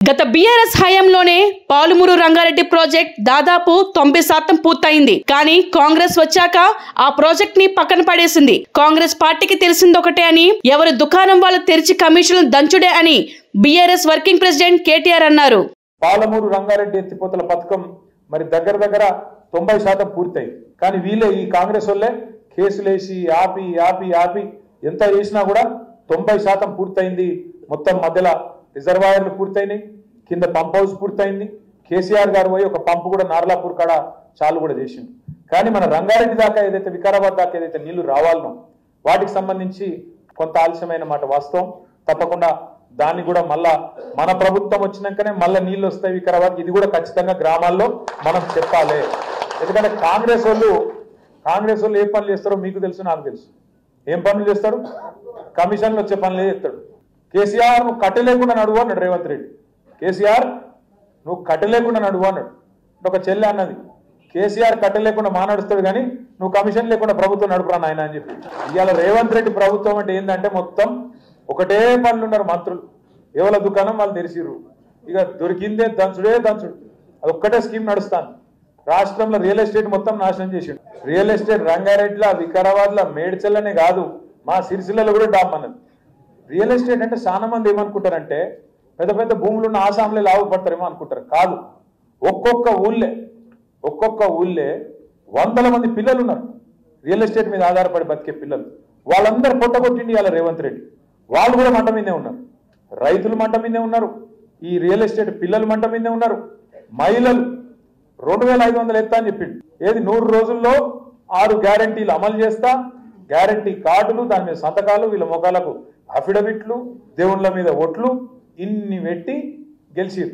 గత బీఆర్ఎస్ హయాంలోనే పాలమూరు రంగారెడ్డి ప్రాజెక్ట్ దాదాపు 90% పూర్తయింది. కానీ కాంగ్రెస్ వచ్చాక ఆ ప్రాజెక్ట్ ని పక్కన పడేసింది. కాంగ్రెస్ పార్టీకి తెలిసిందొకటే అని, ఎవరి దుకాణం వాళ్ళు తెరిచి కమిషన్లు దంచుడే అని బీఆర్ఎస్ వర్కింగ్ ప్రెసిడెంట్ కేటీఆర్ అన్నారు. పాలమూరు రంగారెడ్డి ఎత్తిపోతల పథకం మరి దగ్గర 90% పూర్తయింది. కానీ వీళ్ళే ఈ కాంగ్రెస్ వాళ్ళే కేసులేసి ఆపి ఎంత చేసినా కూడా 90% పూర్తయింది. మొత్తం మధ్యలో రిజర్వాయర్లు పూర్తయినాయి, కింద పంప్ హౌస్ పూర్తయింది. కేసీఆర్ గారు పోయి ఒక పంపు కూడా నార్లాపూర్ కాడ చాలు కూడా చేసిండు. కానీ మన రంగారెడ్డి దాకా ఏదైతే వికారాబాద్ దాకా ఏదైతే నీళ్లు రావాలనో వాటికి సంబంధించి కొంత ఆలస్యమైన మాట వాస్తవం. తప్పకుండా దాన్ని కూడా మళ్ళా మన ప్రభుత్వం వచ్చినాకనే మళ్ళీ నీళ్లు వస్తాయి వికారాబాద్. ఇది కూడా ఖచ్చితంగా గ్రామాల్లో మనం చెప్పాలి. ఎందుకంటే కాంగ్రెస్ వాళ్ళు ఏ పనులు చేస్తారో మీకు తెలుసు, నాకు తెలుసు. ఏం పనులు చేస్తారు? కమిషన్లు వచ్చే పనులే చేస్తాడు. కేసీఆర్ నువ్వు కట్టలేకుండా నడువు అన్నాడు రేవంత్ రెడ్డి. కేసీఆర్ నువ్వు కట్టలేకుండా నడువు అన్నాడు. ఒక చెల్లె అన్నది, కేసీఆర్ కట్టలేకుండా నడుస్తాడు కానీ నువ్వు కమిషన్ లేకుండా ప్రభుత్వం నడుపురా నాయన అని చెప్పి. ఇవాళ రేవంత్ రెడ్డి ప్రభుత్వం అంటే ఏంటంటే మొత్తం ఒకటే పనులు ఉన్నారు మంత్రులు. ఎవరి దుకాణం వాళ్ళు తెరిచిర్రు. ఇక దొరికిందే దంచుడు. అది ఒక్కటే స్కీమ్ నడుస్తాను. రాష్ట్రంలో రియల్ ఎస్టేట్ మొత్తం నాశనం చేసిండు. రియల్ ఎస్టేట్ రంగారెడ్డిలో, వికారాబాద్లో, మేడ్చల్లనే కాదు మా సిరిసిల్లలో కూడా డామ్ అన్నది. రియల్ ఎస్టేట్ అంటే చాలా మంది ఏమనుకుంటారంటే పెద్ద భూములు ఉన్న ఆసాంలో లాభపడతారేమో అనుకుంటారు. కాదు, ఒక్కొక్క ఊళ్ళే వందల మంది పిల్లలు ఉన్నారు రియల్ ఎస్టేట్ మీద ఆధారపడి బతికే పిల్లలు. వాళ్ళందరూ పొట్టగొట్టిండి ఇవాళ రేవంత్ రెడ్డి. వాళ్ళు కూడా మంట మీదే ఉన్నారు. రైతులు మంట మీదే ఉన్నారు. ఈ రియల్ ఎస్టేట్ పిల్లలు మంట మీదే ఉన్నారు. మహిళలు 2500 ఎత్తా అని చెప్పిండు. ఏది 100 రోజుల్లో 6 గ్యారంటీలు అమలు చేస్తా, గ్యారంటీ కార్డులు, దాని మీద సంతకాలు, వీళ్ళ మొఖాలకు అఫిడవిట్లు, దేవుళ్ళ మీద ఓట్లు, ఇన్ని పెట్టి గెలిచిరు.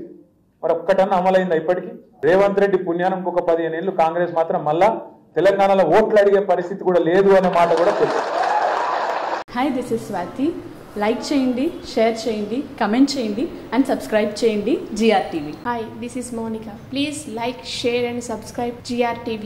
మరి ఒక్కటన్నా అమలైందా ఇప్పటికీ? రేవంత్ రెడ్డి పుణ్యానం ఇంకొక 15 ఏళ్ళు కాంగ్రెస్ మాత్రం మళ్ళా తెలంగాణలో ఓట్లు అడిగే పరిస్థితి కూడా లేదు అనే మాట కూడా తెలుసు. Hi, this is Swathi. Like చేయండి, షేర్ చేయండి, కమెంట్ చేయండి అండ్ సబ్స్క్రైబ్ చేయండి GRTV. Hi, this is Monica. Please like, share and subscribe GRTV.